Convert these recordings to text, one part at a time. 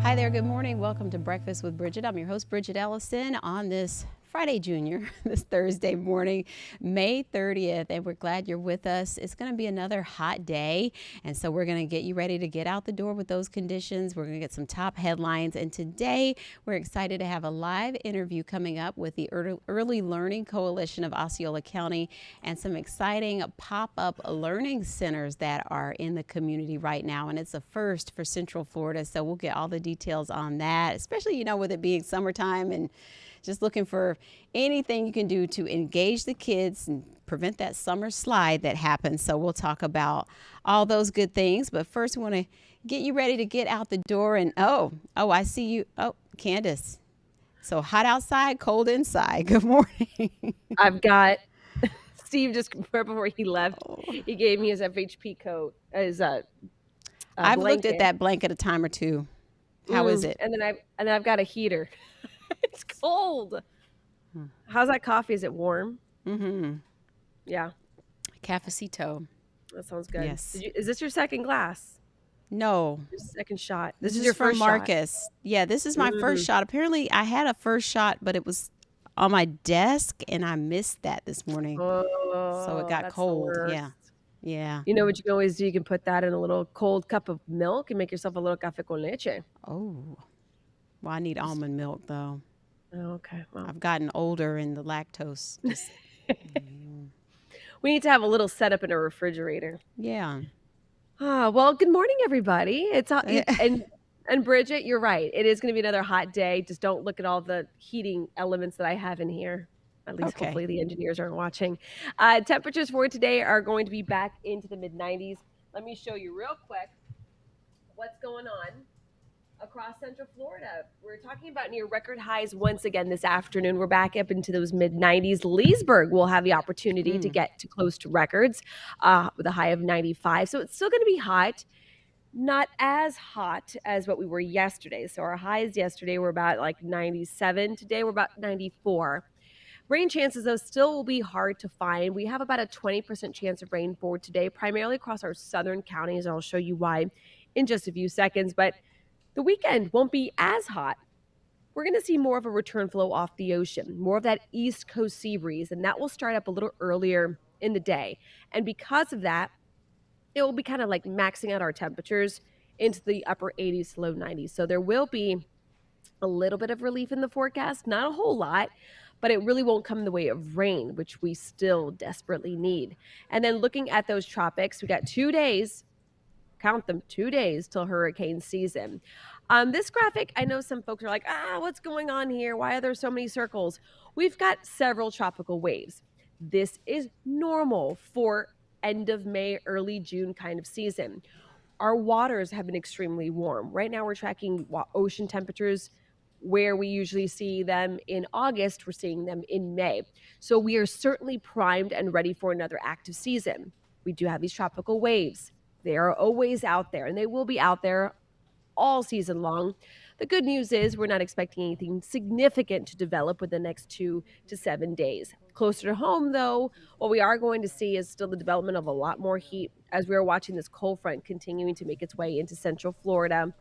Hi there, good morning. Welcome to Breakfast with Bridgett. I'm your host, Bridgett Ellison, on this Friday Junior, this Thursday morning, May 30th, and we're glad you're with us. It's going to be another hot day, and so we're going to get you ready to get out the door with those conditions. We're going to get some top headlines, and today we're excited to have a live interview coming up with the Early Learning Coalition of Osceola County and some exciting pop-up learning centers that are in the community right now, and it's a first for Central Florida, so we'll get all the details on that, especially, with it being summertime and just looking for anything you can do to engage the kids and prevent that summer slide that happens. So we'll talk about all those good things. But first, we want to get you ready to get out the door. And I see you. Oh, Candace. So hot outside, cold inside. Good morning. I've got Steve just right before he left. He gave me his FHP coat, his I've looked blanket. at that blanket a time or two. How is it? And then I've got a heater. It's cold. How's that coffee? Is it warm? Mm-hmm. Yeah. Cafecito. That sounds good. Yes. Is this your second glass? No. Your second shot. This is is your from first Marcus. Shot. Yeah, this is my first shot. Apparently, I had a first shot, but it was on my desk, and I missed that this morning. So it got cold. Yeah. Yeah. You know what you can always do? You can put that in a little cold cup of milk and make yourself a little café con leche. Oh. Well, I need almond milk, though. Oh, okay. Well. I've gotten older, and the lactose. We need to have a little setup in a refrigerator. Yeah. Well, good morning, everybody. It's and Bridgett, you're right. It is going to be another hot day. Just don't look at all the heating elements that I have in here. At least hopefully the engineers aren't watching. Temperatures for today are going to be back into the mid-90s. Let me show you real quick what's going on across Central Florida. We're talking about near record highs once again this afternoon. We're back up into those mid-90s. Leesburg will have the opportunity to get to close to records with a high of 95. So it's still going to be hot. Not as hot as what we were yesterday. So our highs yesterday were about like 97. Today we're about 94. Rain chances, though, still will be hard to find. We have about a 20% chance of rain for today, primarily across our southern counties. And I'll show you why in just a few seconds. But the weekend won't be as hot. We're going to see more of a return flow off the ocean, more of that East Coast sea breeze, and that will start up a little earlier in the day. And because of that, it will be kind of like maxing out our temperatures into the upper 80s to low 90s. So there will be a little bit of relief in the forecast, not a whole lot, but it really won't come in the way of rain, which we still desperately need. And then looking at those tropics, we got 2 days, count them, 2 days till hurricane season. This graphic, I know some folks are like, what's going on here? Why are there so many circles? We've got several tropical waves. This is normal for end of May, early June kind of season. Our waters have been extremely warm. Right now we're tracking ocean temperatures where we usually see them in August, we're seeing them in May. So we are certainly primed and ready for another active season. We do have these tropical waves. They are always out there, and they will be out there all season long. The good news is we're not expecting anything significant to develop within the next 2 to 7 days. Closer to home, though, what we are going to see is still the development of a lot more heat as we are watching this cold front continuing to make its way into Central Florida.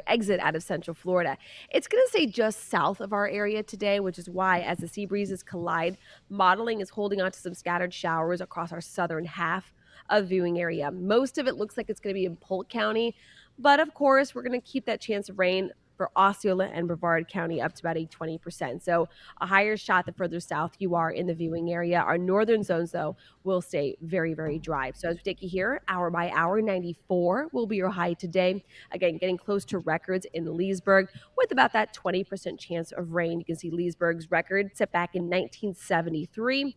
Exit out of Central Florida. It's going to stay just south of our area today, which is why as the sea breezes collide, modeling is holding on to some scattered showers across our southern half of viewing area. Most of it looks like it's going to be in Polk County, but of course, we're going to keep that chance of rain for Osceola and Brevard County up to about 20%. So a higher shot the further south you are in the viewing area. Our northern zones, though, will stay very, very dry. So as we take you here, hour by hour, 94 will be your high today. Again, getting close to records in Leesburg with about that 20% chance of rain. You can see Leesburg's record set back in 1973.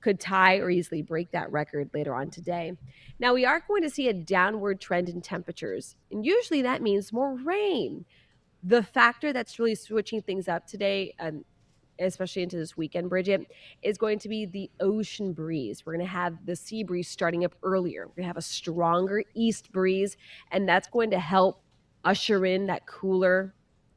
Could tie or easily break that record later on today. Now, we are going to see a downward trend in temperatures, and usually that means more rain. The factor that's really switching things up today, especially into this weekend, Bridgett, is going to be the ocean breeze. We're going to have the sea breeze starting up earlier. We're going to have a stronger east breeze, and that's going to help usher in that cooler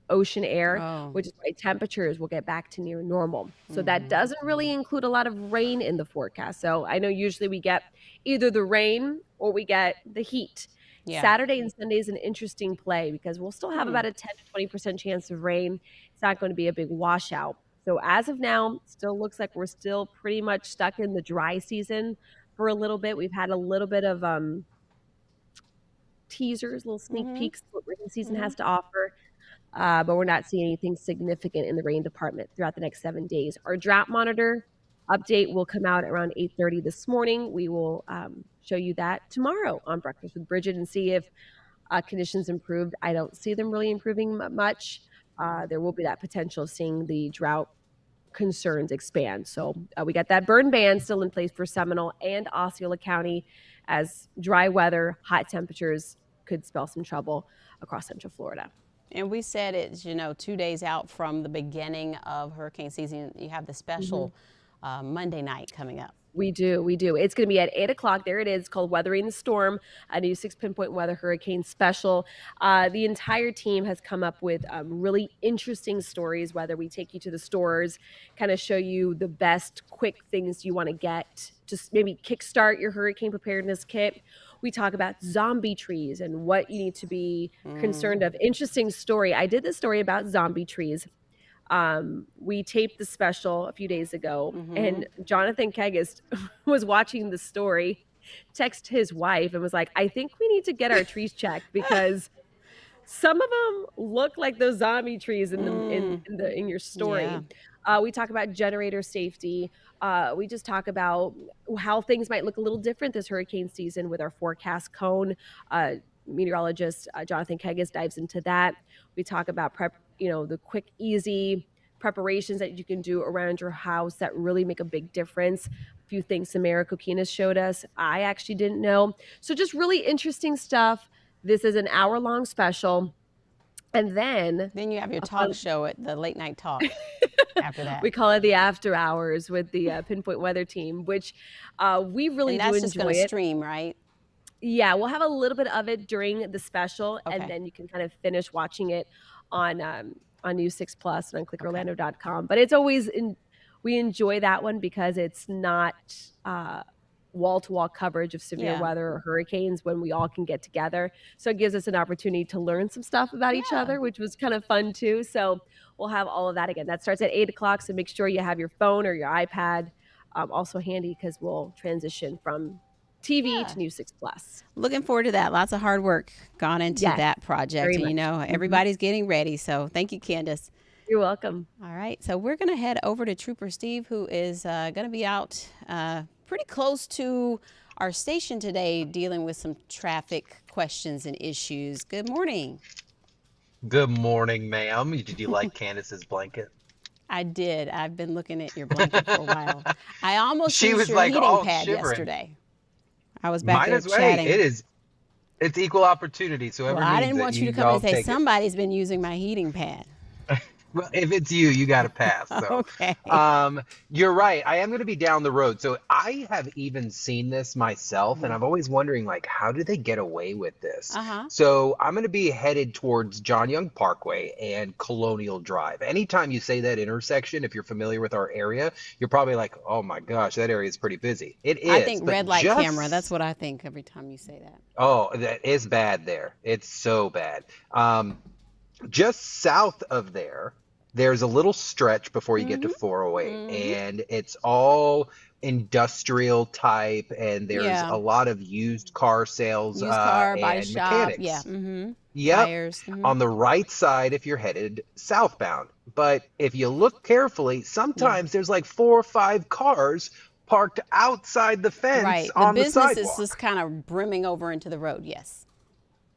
ocean air, which is why temperatures will get back to near normal. So that doesn't really include a lot of rain in the forecast. So I know usually we get either the rain or we get the heat. Yeah. Saturday and Sunday is an interesting play because we'll still have Hmm. about a 10 to 20% chance of rain. It's not going to be a big washout. So as of now, still looks like we're still pretty much stuck in the dry season for a little bit. We've had a little bit of teasers, little sneak Hmm. peeks what rain season Hmm. has to offer. But we're not seeing anything significant in the rain department throughout the next 7 days. Our drought monitor update will come out around 8:30 this morning. We will show you that tomorrow on Breakfast with Bridget and see if conditions improved. I don't see them really improving much. There will be that potential of seeing the drought concerns expand. So we got that burn ban still in place for Seminole and Osceola County as dry weather, hot temperatures could spell some trouble across Central Florida. And we said it's, 2 days out from the beginning of hurricane season. You have the Mm-hmm. special Monday night coming up. We do. We do. It's going to be at 8 o'clock. There it is, called Weathering the Storm, a new 6 pinpoint weather hurricane special. The entire team has come up with really interesting stories, whether we take you to the stores, kind of show you the best quick things you want to get, just maybe kickstart your hurricane preparedness kit. We talk about zombie trees and what you need to be concerned of. Interesting story. I did this story about zombie trees. We taped the special a few days ago, and Jonathan Kegist was watching the story, text his wife, and was like, "I think we need to get our trees checked because some of them look like those zombie trees in the in your Yeah. story." We talk about generator safety. We just talk about how things might look a little different this hurricane season with our forecast cone. Meteorologist Jonathan Kegis dives into that. We talk about the quick, easy preparations that you can do around your house that really make a big difference. A few things Samara Kokinas showed us I actually didn't know. So just really interesting stuff. This is an hour-long special. And then you have your a talk fun show at the late night talk after that. we call it the after hours with the Pinpoint Weather team, which we really And do that's just going enjoy to it. stream, right? Yeah, we'll have a little bit of it during the special, and Okay. then you can kind of finish watching it on News 6 Plus and on Okay. clickorlando.com. But it's always we enjoy that one because it's not wall-to-wall coverage of severe Yeah. weather or hurricanes when we all can get together. So it gives us an opportunity to learn some stuff about each Yeah. other, which was kind of fun too. So we'll have all of that again. That starts at 8 o'clock. So make sure you have your phone or your iPad also handy because we'll transition from TV Yeah. to News 6 Plus. Looking forward to that. Lots of hard work gone into Yes, that project. very And, much. everybody's getting ready. So thank you, Candace. You're welcome. All right. So we're going to head over to Trooper Steve, who is going to be out pretty close to our station today dealing with some traffic questions and issues. Good morning. Good morning, ma'am. Did you like Candace's blanket? I did. I've been looking at your blanket for a while. I almost She used was your like heating all pad shivering. yesterday. I was back Might there as well. Hey, chatting. it's equal opportunity. So Well, whoever I needs didn't it, want you to come y'all and say take it. somebody's been using my heating pad. Well, if it's you, you got to pass. So, Okay. you're right. I am going to be down the road. So I have even seen this myself, and I'm always wondering, like, how do they get away with this? Uh-huh. So I'm going to be headed towards John Young Parkway and Colonial Drive. Anytime you say that intersection, if you're familiar with our area, you're probably like, oh my gosh, that area is pretty busy. It is. I think but red light just camera. That's what I think every time you say that. Oh, that is bad there. It's so bad. Just south of there, there's a little stretch before you get to 408, and it's all industrial type, and there's Yeah. a lot of used car sales Used car, body and shop. mechanics. Yeah. Mm-hmm. Yep. Tires. On the right side if you're headed southbound. But if you look carefully, sometimes there's like 4 or 5 cars parked outside the fence Right. The on the business is sidewalk. just kind of brimming over into the road. Yes.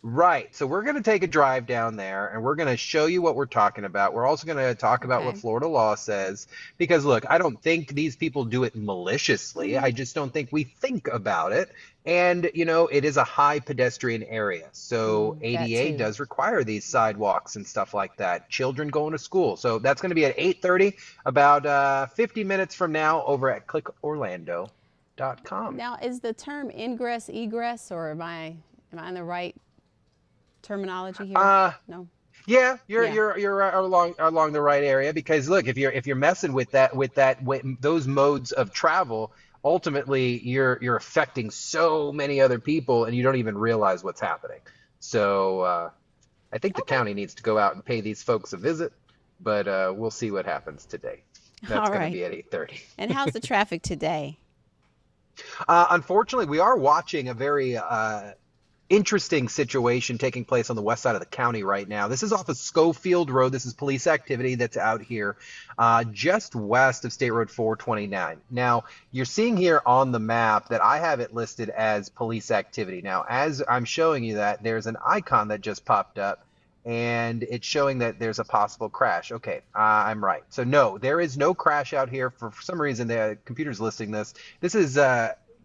Right. So we're going to take a drive down there and we're going to show you what we're talking about. We're also going to talk about what Okay. Florida law says because look, I don't think these people do it maliciously. I just don't think we think about it. And it is a high pedestrian area. So That ADA too. does require these sidewalks and stuff like that. Children going to school. So that's going to be at 8:30, about 50 minutes from now over at clickorlando.com. Now, is the term ingress egress, or am I in the right terminology here? No. Yeah, Yeah. you're along the right area because look, if you're messing with those modes of travel, ultimately you're affecting so many other people and you don't even realize what's happening. So I think the Okay. county needs to go out and pay these folks a visit, but we'll see what happens today. That's All going to right. be at 8:30. And how's the traffic today? Unfortunately, we are watching a very interesting situation taking place on the west side of the county right now. This is off of Schofield Road. This is police activity that's out here just west of State Road 429. Now, you're seeing here on the map that I have it listed as police activity. Now, as I'm showing you that, there's an icon that just popped up and it's showing that there's a possible crash. Okay, I'm right. So no, there is no crash out here. For some reason, the computer's listing this. This is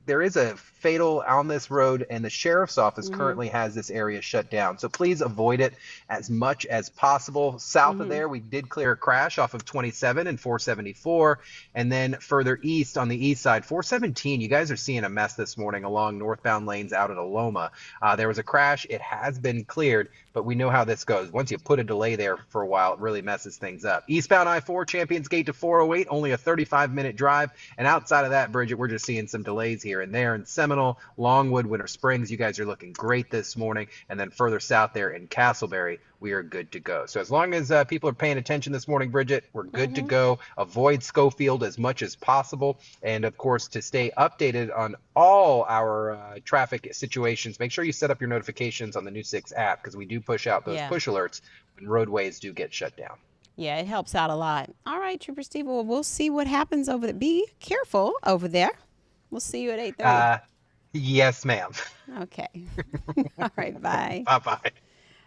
there is a fatal on this road, and the sheriff's office currently has this area shut down. So please avoid it as much as possible. South of there, we did clear a crash off of 27 and 474, and then further east on the east side, 417. You guys are seeing a mess this morning along northbound lanes out at Aloma. There was a crash. It has been cleared, but we know how this goes. Once you put a delay there for a while, it really messes things up. Eastbound I-4, Champions Gate to 408, only a 35-minute drive. And outside of that, Bridgett, we're just seeing some delays here and there in Seminole, Longwood, Winter Springs. You guys are looking great this morning. And then further south there in Castleberry, we are good to go. So as long as people are paying attention this morning, Bridgett, we're good to go. Avoid Schofield as much as possible. And of course, to stay updated on all our traffic situations, make sure you set up your notifications on the New 6 app, because we do push out those push alerts when roadways do get shut down. Yeah, it helps out a lot. All right, Trooper Steve, well, we'll see what happens over there. Be careful over there. We'll see you at 8:30. Yes, ma'am. Okay. All right, bye. Bye-bye.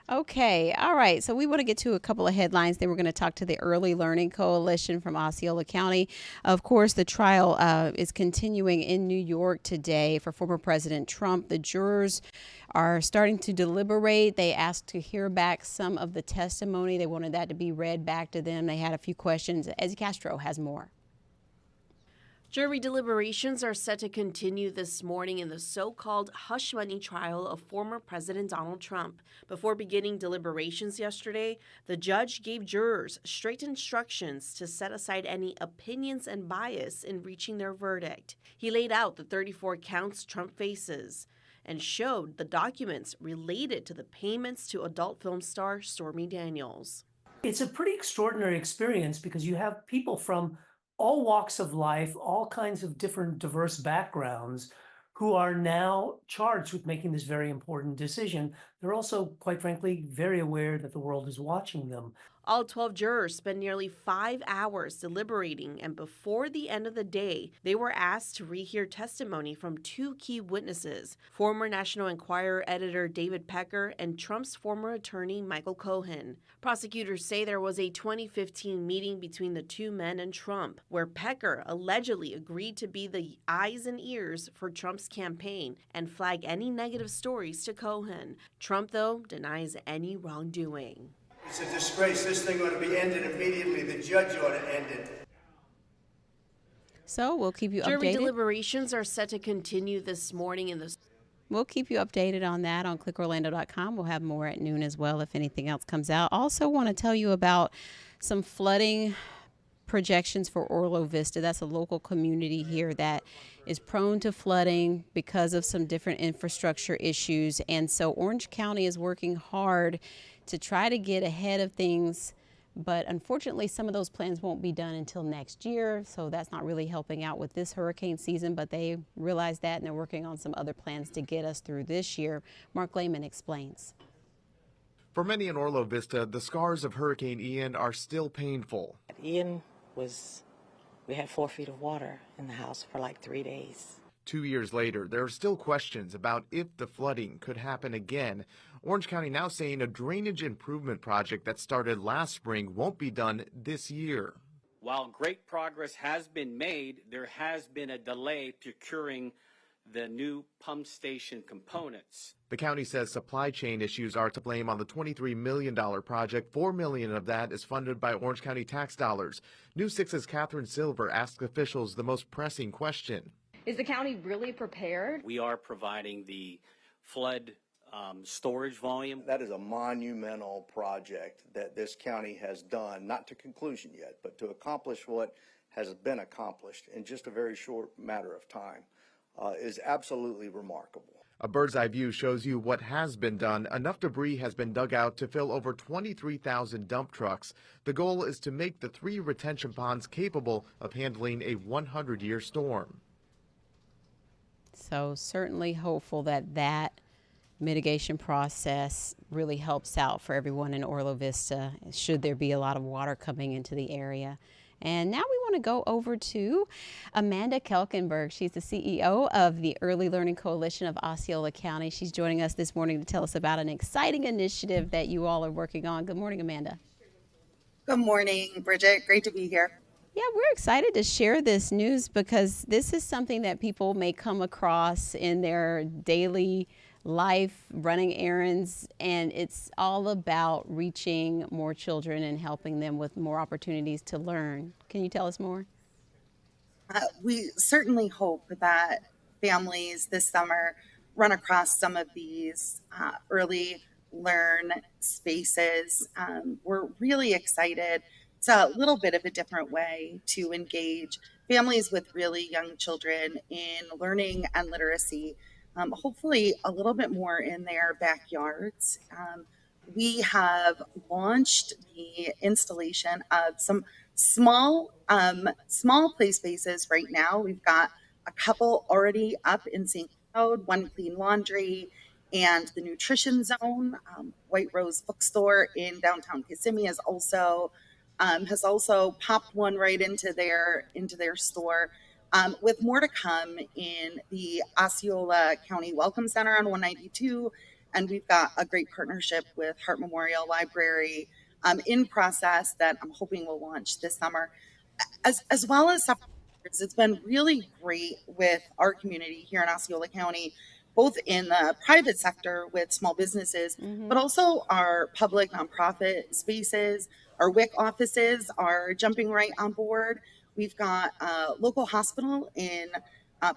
Okay, all right. So we want to get to a couple of headlines. Then we're going to talk to the Early Learning Coalition from Osceola County. Of course, the trial is continuing in New York today for former President Trump. The jurors are starting to deliberate. They asked to hear back some of the testimony. They wanted that to be read back to them. They had a few questions. Ezzy Castro has more. Jury deliberations are set to continue this morning in the so-called hush money trial of former President Donald Trump. Before beginning deliberations yesterday, the judge gave jurors strict instructions to set aside any opinions and bias in reaching their verdict. He laid out the 34 counts Trump faces and showed the documents related to the payments to adult film star Stormy Daniels. It's a pretty extraordinary experience because you have people from all walks of life, all kinds of different diverse backgrounds who are now charged with making this very important decision. They're also, quite frankly, very aware that the world is watching them. All 12 jurors spent nearly 5 hours deliberating, and before the end of the day, they were asked to rehear testimony from 2 key witnesses, former National Enquirer editor David Pecker and Trump's former attorney Michael Cohen. Prosecutors say there was a 2015 meeting between the two men and Trump, where Pecker allegedly agreed to be the eyes and ears for Trump's campaign and flag any negative stories to Cohen. Trump, though, denies any wrongdoing. It's a disgrace. This thing ought to be ended immediately. The judge ought to end it. So we'll keep you Jury updated. deliberations are set to continue this morning in the... We'll keep you updated on that on clickorlando.com. We'll have more at noon as well if anything else comes out. Also want to tell you about some flooding projections for Orlo Vista. That's a local community here that is prone to flooding because of some different infrastructure issues. And so Orange County is working hard to try to get ahead of things. But unfortunately, some of those plans won't be done until next year. So that's not really helping out with this hurricane season. But they realize that, and they're working on some other plans to get us through this year. Mark Lehman explains. For many in Orlo Vista, the scars of Hurricane Ian are still painful. Ian we had 4 feet of water in the house for like 3 days. 2 years later, there are still questions about if the flooding could happen again. Orange County now saying a drainage improvement project that started last spring won't be done this year. While great progress has been made, there has been a delay procuring the new pump station components. The county says supply chain issues are to blame on the $23 million project. $4 million of that is funded by Orange County tax dollars. News 6's Catherine Silver asked officials the most pressing question. Is the county really prepared? We are providing the flood storage volume. That is a monumental project that this county has done, not to conclusion yet, but to accomplish what has been accomplished in just a very short matter of time is absolutely remarkable. A bird's eye view shows you what has been done. Enough debris has been dug out to fill over 23,000 dump trucks. The goal is to make the 3 retention ponds capable of handling a 100-year storm. So certainly hopeful that that mitigation process really helps out for everyone in Orlo Vista, should there be a lot of water coming into the area. And now we want to go over to Amanda Kelkenberg. She's the CEO of the Early Learning Coalition of Osceola County. She's joining us this morning to tell us about an exciting initiative that you all are working on. Good morning, Amanda. Good morning, Bridget. Great to be here. Yeah, we're excited to share this news because this is something that people may come across in their daily life, running errands, and it's all about reaching more children and helping them with more opportunities to learn. Can you tell us more? We certainly hope that families this summer run across some of these early learn spaces. We're really excited. It's a little bit of a different way to engage families with really young children in learning and literacy. Hopefully a little bit more in their backyards. We have launched the installation of some small play spaces right now. We've got a couple already up in St. Cloud, one Clean Laundry and the Nutrition Zone. White Rose Bookstore in downtown Kissimmee has also popped one right into their store. With more to come in the Osceola County Welcome Center on 192. And we've got a great partnership with Hart Memorial Library in process that I'm hoping will launch this summer. As well as it's been really great with our community here in Osceola County, both in the private sector with small businesses, but also our public nonprofit spaces. Our WIC offices are jumping right on board. We've got a local hospital in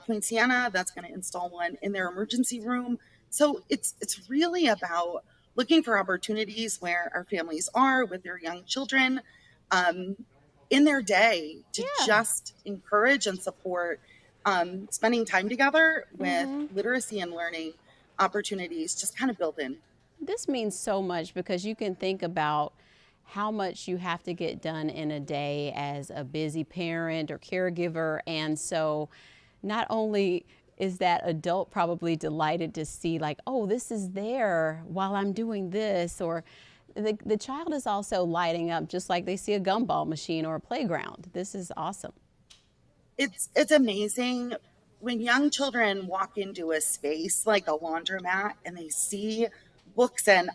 Point Siena that's going to install one in their emergency room. So it's really about looking for opportunities where our families are with their young children in their day to just encourage and support spending time together with literacy and learning opportunities, just kind of built in. This means so much because you can think about how much you have to get done in a day as a busy parent or caregiver. And so not only is that adult probably delighted to see like, oh, this is there while I'm doing this, or the child is also lighting up just like they see a gumball machine or a playground. This is awesome. It's amazing when young children walk into a space like a laundromat and they see books and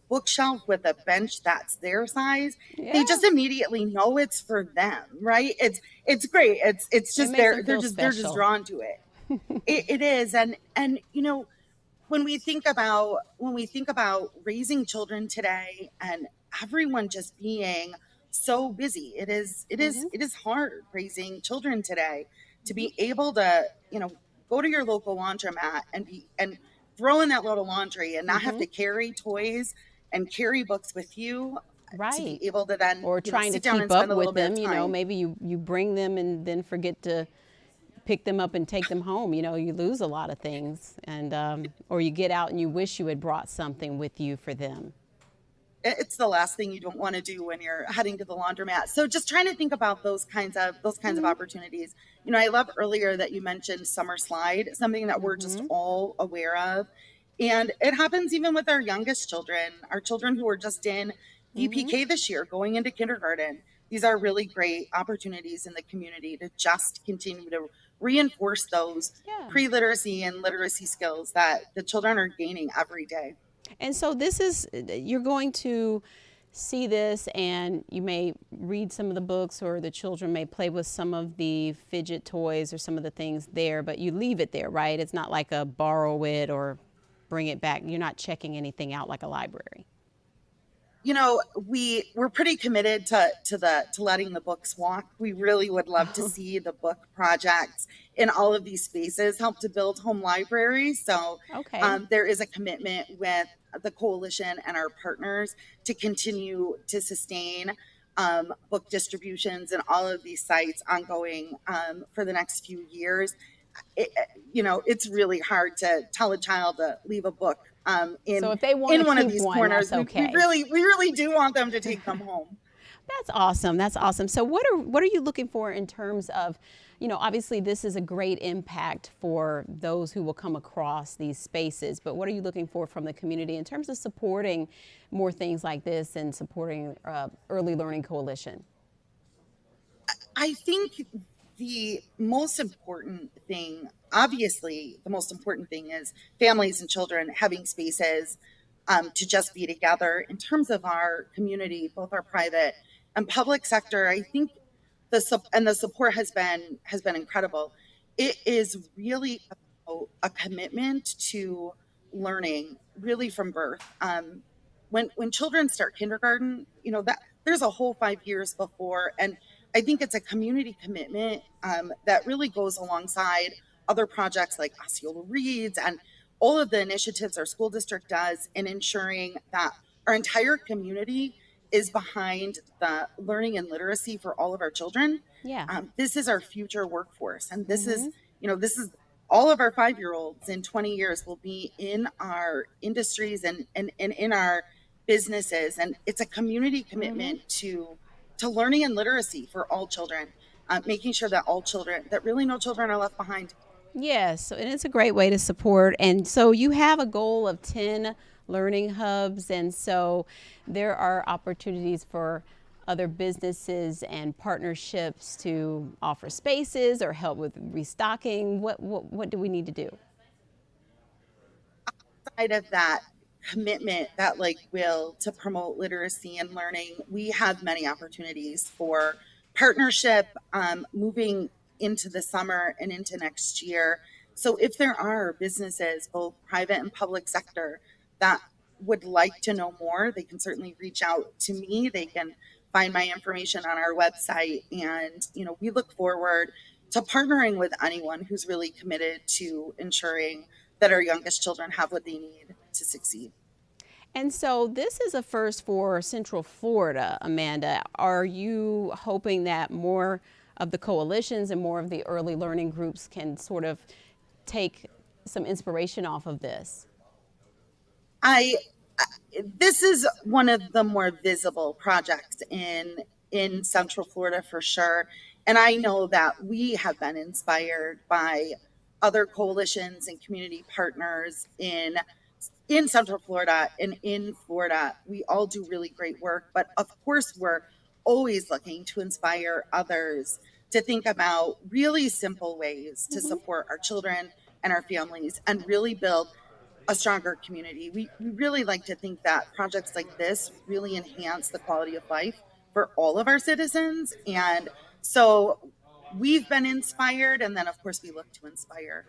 bookshelf with a bench that's their size, they just immediately know it's for them, right? It's great. It's just they're just drawn to it. It is, and you know, when we think about raising children today and everyone just being so busy, it is hard raising children today. To be able to, you know, go to your local laundromat and throw in that load of laundry and not have to carry toys and carry books with you, to be able to then or trying to keep up with them. You know, maybe you bring them and then forget to pick them up and take them home. You know, you lose a lot of things, and or you get out and you wish you had brought something with you for them. It's the last thing you don't want to do when you're heading to the laundromat. So just trying to think about those kinds of opportunities. You know, I love earlier that you mentioned Summer Slide, something that we're just all aware of. And it happens even with our youngest children, our children who are just in VPK this year, going into kindergarten. These are really great opportunities in the community to just continue to reinforce those pre-literacy and literacy skills that the children are gaining every day. And so you're going to see this, and you may read some of the books, or the children may play with some of the fidget toys or some of the things there, but you leave it there, right? It's not like a borrow it or bring it back. You're not checking anything out like a library. You know, we're pretty committed to letting the books walk. We really would love to see the book projects in all of these spaces help to build home libraries. So there is a commitment with the coalition and our partners to continue to sustain book distributions and all of these sites ongoing for the next few years. It's really hard to tell a child to leave a book So in if they want to one of keep these one, corners. that's We okay. really do want them to take them home. That's awesome. That's awesome. So what are you looking for in terms of, obviously this is a great impact for those who will come across these spaces, but what are you looking for from the community in terms of supporting more things like this and supporting Early Learning Coalition? I think the most important thing, obviously, the most important thing is families and children having spaces to just be together. In terms of our community, both our private and public sector, I think the support has been incredible. It is really about a commitment to learning, really from birth. When children start kindergarten, that there's a whole 5 years before, and I think it's a community commitment that really goes alongside other projects like Osceola Reads and all of the initiatives our school district does in ensuring that our entire community is behind the learning and literacy for all of our children. Yeah. This is our future workforce, and this is all of our 5-year-olds in 20 years will be in our industries and in our businesses, and it's a community commitment to learning and literacy for all children, making sure that really no children are left behind. Yes, and it's a great way to support. And so you have a goal of 10 learning hubs, and so there are opportunities for other businesses and partnerships to offer spaces or help with restocking. What do we need to do? Outside of that commitment, that will to promote literacy and learning, we have many opportunities for partnership moving into the summer and into next year. So if there are businesses, both private and public sector, that would like to know more, they can certainly reach out to me. They can find my information on our website. And, we look forward to partnering with anyone who's really committed to ensuring that our youngest children have what they need to succeed. And so this is a first for Central Florida, Amanda. Are you hoping that more of the coalitions and more of the early learning groups can sort of take some inspiration off of this? This is one of the more visible projects in Central Florida for sure. And I know that we have been inspired by other coalitions and community partners in Central Florida and in Florida. We all do really great work, but of course we're always looking to inspire others to think about really simple ways to support our children and our families and really build a stronger community. We really like to think that projects like this really enhance the quality of life for all of our citizens. And so we've been inspired, and then of course we look to inspire.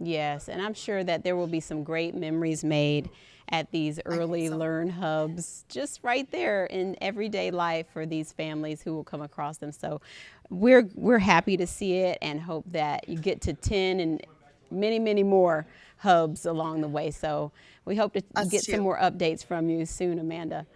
Yes, and I'm sure that there will be some great memories made at these early learn hubs, just right there in everyday life for these families who will come across them. So we're happy to see it and hope that you get to 10 and many, many more hubs along the way. So we hope to get some more updates from you soon, Amanda.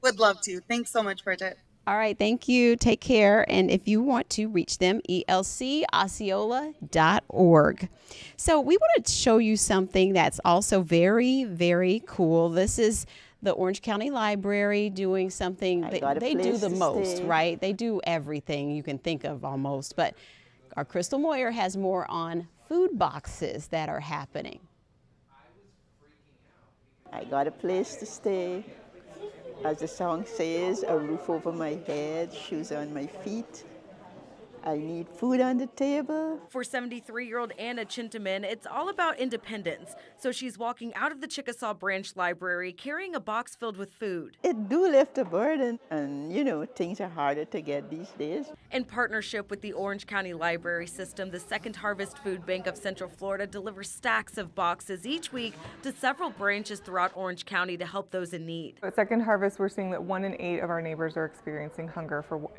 Would love to. Thanks so much, Bridgett. All right, thank you. Take care. And if you want to reach them, elcosceola.org. So we want to show you something that's also very, very cool. This is the Orange County Library doing something they do the most, right? They do everything you can think of almost. But our Crystal Moyer has more on food boxes that are happening. I got a place to stay. As the song says, a roof over my head, shoes on my feet. I need food on the table. For 73-year-old Anna Chintaman, it's all about independence. So she's walking out of the Chickasaw Branch Library carrying a box filled with food. It do lift a burden, and things are harder to get these days. In partnership with the Orange County Library System, the Second Harvest Food Bank of Central Florida delivers stacks of boxes each week to several branches throughout Orange County to help those in need. At Second Harvest, we're seeing that 1 in 8 of our neighbors are experiencing hunger for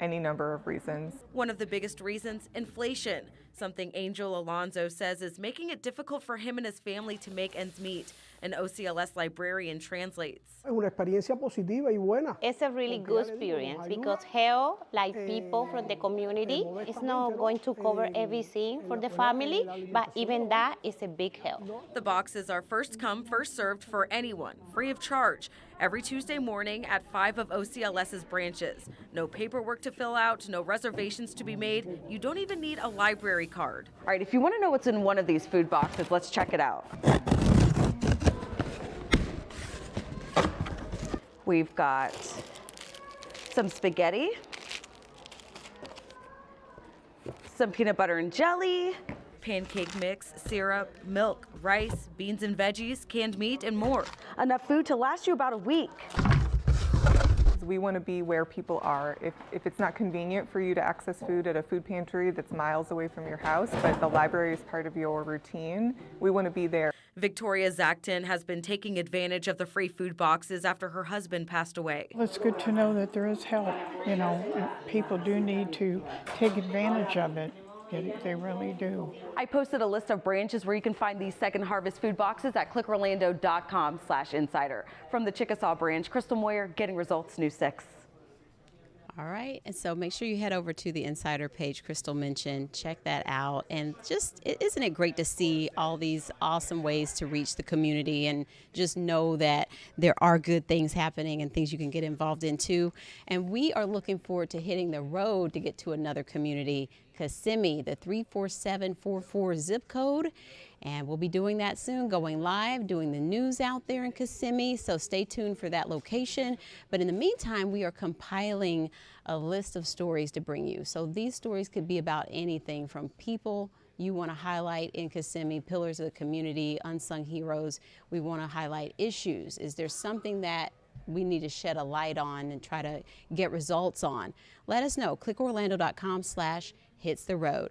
any number of reasons. One of the biggest reasons, inflation. something Angel Alonso says is making it difficult for him and his family to make ends meet. An OCLS librarian translates. It's a really good experience because help like people from the community. It's not going to cover everything for the family, but even that is a big help. The boxes are first come, first served for anyone, free of charge, every Tuesday morning at 5 of OCLS's branches. No paperwork to fill out, no reservations to be made. You don't even need a library card. All right, if you want to know what's in one of these food boxes, let's check it out. We've got some spaghetti, some peanut butter and jelly, pancake mix, syrup, milk, rice, beans and veggies, canned meat, and more. Enough food to last you about a week. We want to be where people are. If it's not convenient for you to access food at a food pantry that's miles away from your house, but the library is part of your routine, we want to be there. Victoria Zacton has been taking advantage of the free food boxes after her husband passed away. Well, it's good to know that there is help. You know, people do need to take advantage of it. They really do. I posted a list of branches where you can find these Second Harvest food boxes at clickorlando.com/insider. From the Chickasaw branch, Crystal Moyer, Getting Results, News 6. All right, and so make sure you head over to the Insider page Crystal mentioned, check that out, and just, isn't it great to see all these awesome ways to reach the community and just know that there are good things happening and things you can get involved in too. And we are looking forward to hitting the road to get to another community, Kissimmee, the 34744 zip code. And we'll be doing that soon, going live, doing the news out there in Kissimmee. So stay tuned for that location. But in the meantime, we are compiling a list of stories to bring you. So these stories could be about anything from people you want to highlight in Kissimmee, pillars of the community, unsung heroes. We want to highlight issues. Is there something that we need to shed a light on and try to get results on? Let us know. clickorlando.com/hitstheroad.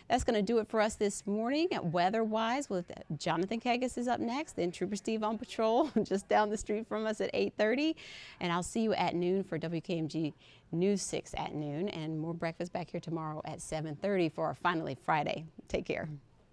That's going to do it for us this morning at Weather-Wise with Jonathan Kegas is up next, then Trooper Steve on patrol just down the street from us at 8:30. And I'll see you at noon for WKMG News 6 at noon, and more breakfast back here tomorrow at 7:30 for our Finally Friday. Take care.